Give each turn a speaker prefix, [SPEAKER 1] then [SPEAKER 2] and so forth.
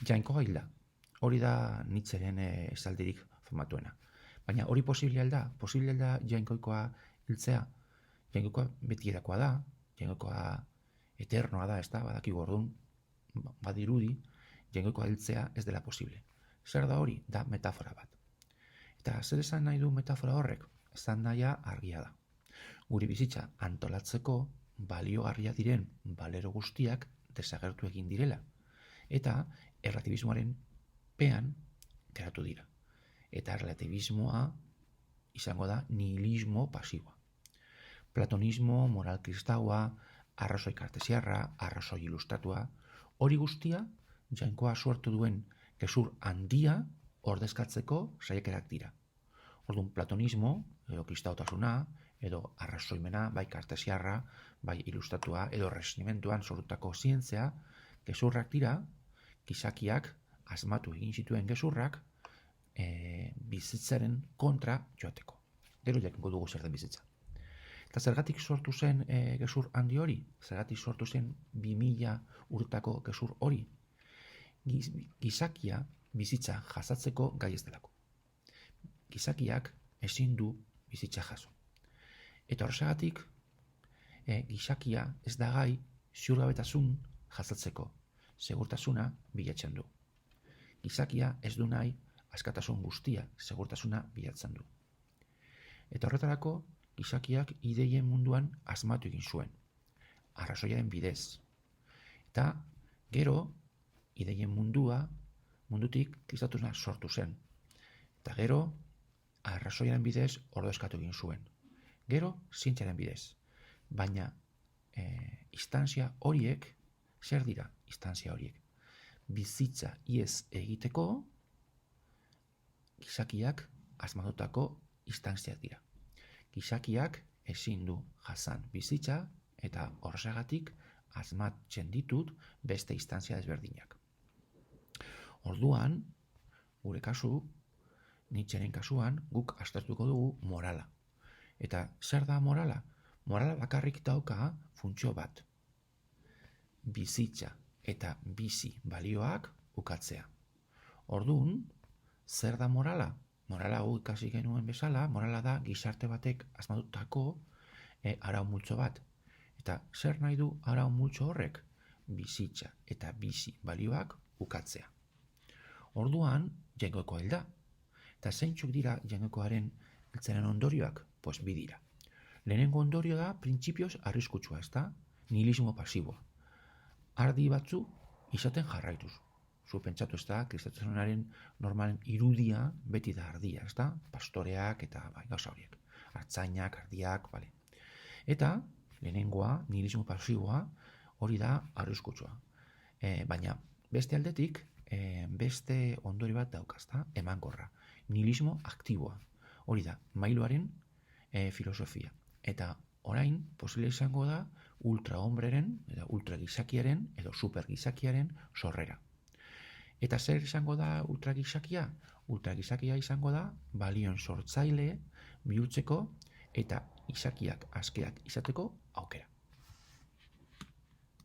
[SPEAKER 1] jainkoa hil da. Hori da Nietzscheren esaldirik famatuena. Baina hori posible da jainkoikoa hiltzea. Jainkoikoa betierakoa da, jainkoikoa eternoa da, ez da, badakigu orduan, badirudi, jainkoikoa hiltzea ez dela posible. Zer da hori? Da metafora bat. Eta zer esan nahi du metafora horrek? Esan nahia argia da. Guri bizitza antolatzeko baliogarria diren balero guztiak desagertu egin direla. Eta erlatibismoaren pean geratu dira. Eta erlatibismoa izango da nihilismo pasiboa. Platonismo, moral kristaua, arrazoi kartesiarra, arrazoi ilustratua, hori guztia jainkoa sortu duen gezur handia ordezkatzeko saiakerak dira. Orduan, platonismo, edo kristautasuna, edo arrazoimena, bai kartesiarra, bai ilustratua, edo resnimentuan sortutako zientzia, gezurrak dira, gizakiak asmatu egin zituen gezurrak bizitzaren kontra joateko. Gero jakingo dugu zer den bizitza. Eta zergatik sortu zen gezur handi hori? Zergatik sortu zen 2000 urtako gezur hori? Gizakia bizitza jasatzeko gai ez delako. Gizakiak ezin du bizitza jaso. Eta horregatik, gizakia ez da gai ziurgabetasun jasatzeko. Segurtasuna bilatzen du. Gizakia ez du nahi askatasun guztia, segurtasuna bilatzen du. Eta horretarako, gizakiak ideien munduan asmatu egin zuen. Arrazoiaren bidez. Eta gero, ideien mundutik kristautuna sortu zen. Eta gero, arrazoiaren bidez ordezkatu egin zuen. Gero, zientziaren bidez. Baina, instantzia horiek, zer dira instantzia horiek? Bizitza iez egiteko, gizakiak asmatutako instantziak dira. Gizakiak ezin du jasan bizitza eta horregatik asmatzen ditut beste instantzia ezberdinak. Orduan, gure kasu, Nietzscheren kasuan, guk aztertuko dugu morala. Eta zer da morala? Morala bakarrik dauka funtzio bat. Bizitza eta bizi balioak ukatzea. Orduan, zer da morala? Morala hau ikasi genuen bezala, morala da gizarte batek asmatutako arau multzo bat. Eta zer nahi du arau multzo horrek? Bizitza eta bizi balioak ukatzea. Orduan, jainkoikoa hil da. Eta zeintzuk dira jainkoikoaren hiltzearen ondorioak? Pues bi dira. Lehenengo ondorio da, printzipioz arriskutsua, ez da? Nihilismo pasiboa. Ardi batzu izaten jarraituz. Zu pentsatu ez da, kristautasunaren normalen irudia beti da ardia, ez da? Pastoreak eta gauza horiek. Artzainak, ardiak, bale. Eta, lehenengoa, nihilismo pasiboa, hori da arriskutsua. Baina, beste aldetik, beste ondori bat daukaz, da? Emankorra. Nihilismo aktiboa. Hori da, mailuaren filosofia. Eta orain, posible izango da, ultrahombreren, edo ultragizakiaren, edo supergizakiaren sorrera. Eta zer izango da ultragizakia? Ultragizakia izango da balioen sortzaile bihurtzeko eta gizakiak askeak izateko aukera.